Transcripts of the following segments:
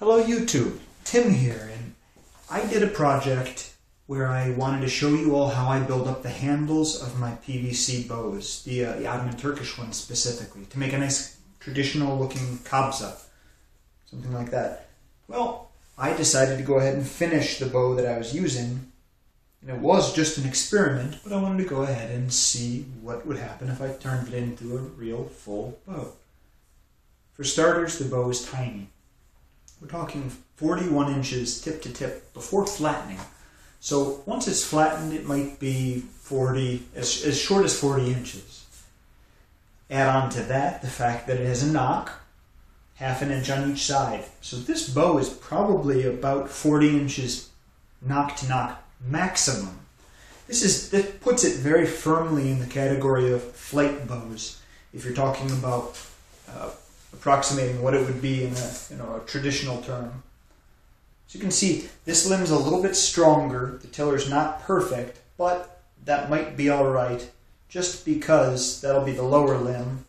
Hello YouTube, Tim here, and I did a project where I wanted to show you all how I build up the handles of my PVC bows, the Ottoman Turkish ones specifically, to make a nice traditional looking qabza, something like that. Well, I decided to go ahead and finish the bow that I was using, and it was just an experiment, but I wanted to go ahead and see what would happen if I turned it into a real full bow. For starters, the bow is tiny. We're talking 41 inches tip to tip before flattening. So once it's flattened, it might be as short as 40 inches. Add on to that the fact that it has a nock, half an inch on each side. So this bow is probably about 40 inches nock to nock maximum. That puts it very firmly in the category of flight bows. If you're talking about approximating what it would be in a traditional term. So you can see this limb's a little bit stronger. The tiller's not perfect, but that might be all right just because that'll be the lower limb,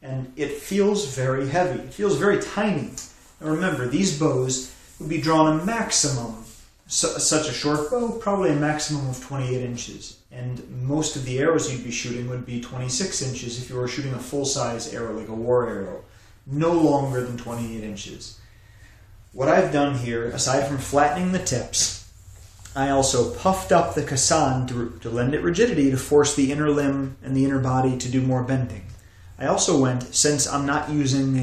and it feels very heavy. It feels very tiny. And remember, these bows would be drawn a maximum. Such a short bow, probably a maximum of 28 inches. And most of the arrows you'd be shooting would be 26 inches if you were shooting a full-size arrow, like a war arrow. No longer than 28 inches. What I've done here, aside from flattening the tips, I also puffed up the caisson to lend it rigidity to force the inner limb and the inner body to do more bending. I also went, since I'm not using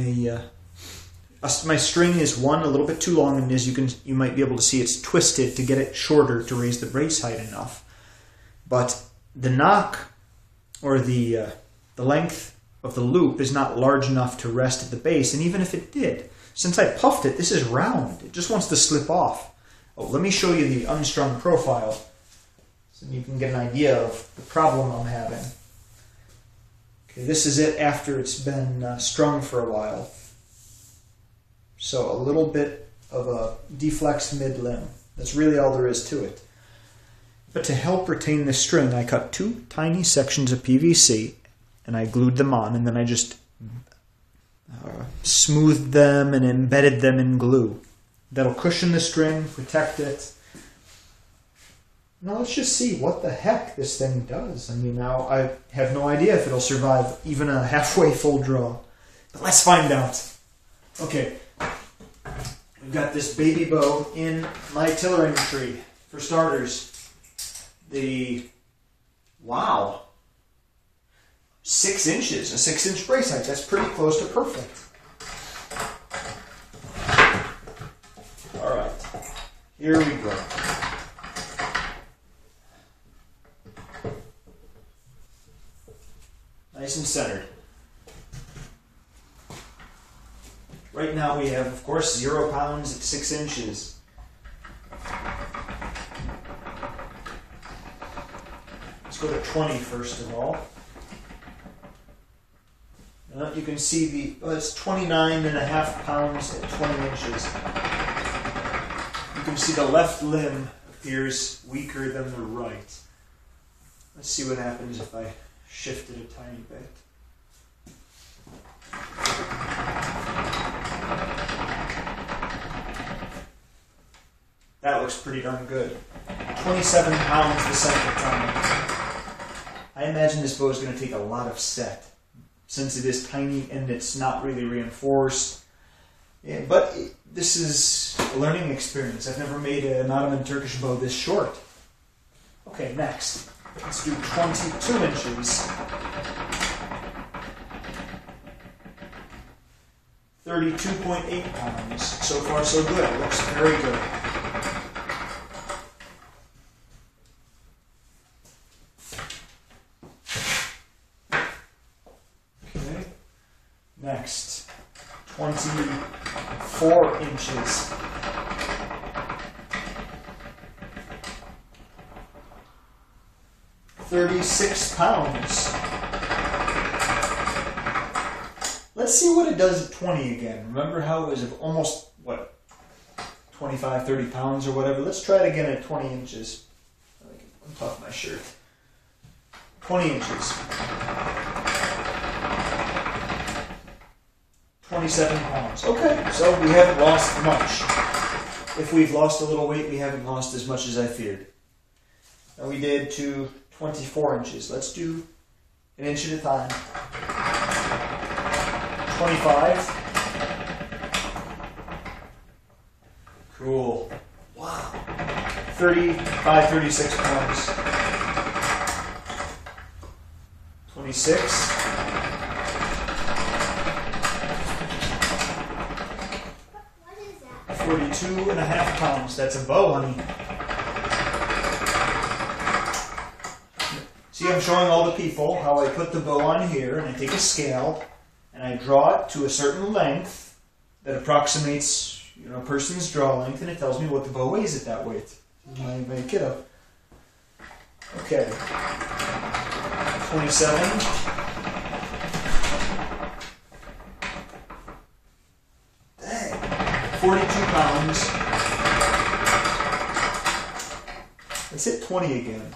my string is a little bit too long, and as you might be able to see, it's twisted to get it shorter to raise the brace height enough. But the nock, or the length of the loop, is not large enough to rest at the base, and even if it did, since I puffed it, this is round. It just wants to slip off. Oh, let me show you the unstrung profile so you can get an idea of the problem I'm having. Okay, this is it after it's been strung for a while. So a little bit of a deflexed mid-limb. That's really all there is to it. But to help retain the string, I cut two tiny sections of PVC and I glued them on, and then I just smoothed them and embedded them in glue. That'll cushion the string, protect it. Now let's just see what the heck this thing does. I mean, now I have no idea if it'll survive even a halfway full draw. But let's find out. Okay. We've got this baby bow in my tillering tree. For starters, wow, 6 inches, a 6-inch brace height. That's pretty close to perfect. All right, here we go. Nice and centered. Right now we have, of course, 0 pounds at 6 inches. Let's go to 20 first of all. You can see it's 29.5 pounds at 20 inches. You can see the left limb appears weaker than the right. Let's see what happens if I shift it a tiny bit. That looks pretty darn good. 27 pounds the second time. I imagine this bow is going to take a lot of set, since it is tiny and it's not really reinforced. Yeah, but this is a learning experience. I've never made an Ottoman Turkish bow this short. Okay, next. Let's do 22 inches. 32.8 pounds. So far, so good. Looks very good. Okay. Next, 24 inches. 36 pounds. Let's see what it does at 20 again. Remember how it was almost, 25, 30 pounds or whatever? Let's try it again at 20 inches. On top of my shirt. 20 inches. 27 pounds. Okay, so we haven't lost much. If we've lost a little weight, we haven't lost as much as I feared. Now we did to 24 inches. Let's do an inch at a time. 25. Cool. Wow. 35, 36 pounds. 26. What is that? 42 and a half pounds. That's a bow, honey. See, I'm showing all the people how I put the bow on here, and I take a scale, and I draw it to a certain length that approximates, a person's draw length, and it tells me what the bow weighs at that weight. My kiddo. Okay. 27. Dang. 42 pounds. Let's hit 20 again.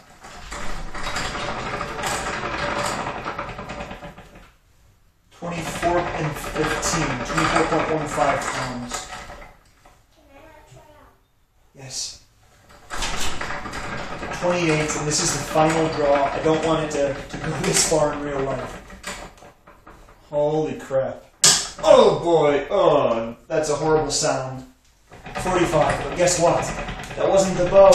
24 and 15. 24.15 pounds. Yes. 28, and this is the final draw. I don't want it to go this far in real life. Holy crap. Oh boy, oh, that's a horrible sound. 45, but guess what? That wasn't the bow.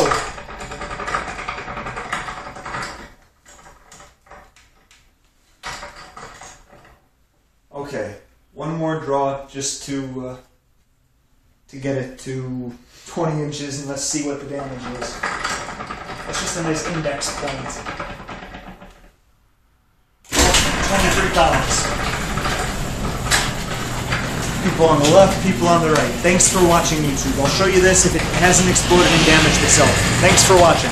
Okay, one more draw just to get it to 20 inches, and let's see what the damage is. That's just a nice index point. 23 pounds. People on the left, people on the right. Thanks for watching YouTube. I'll show you this if it hasn't exploded and damaged itself. Thanks for watching.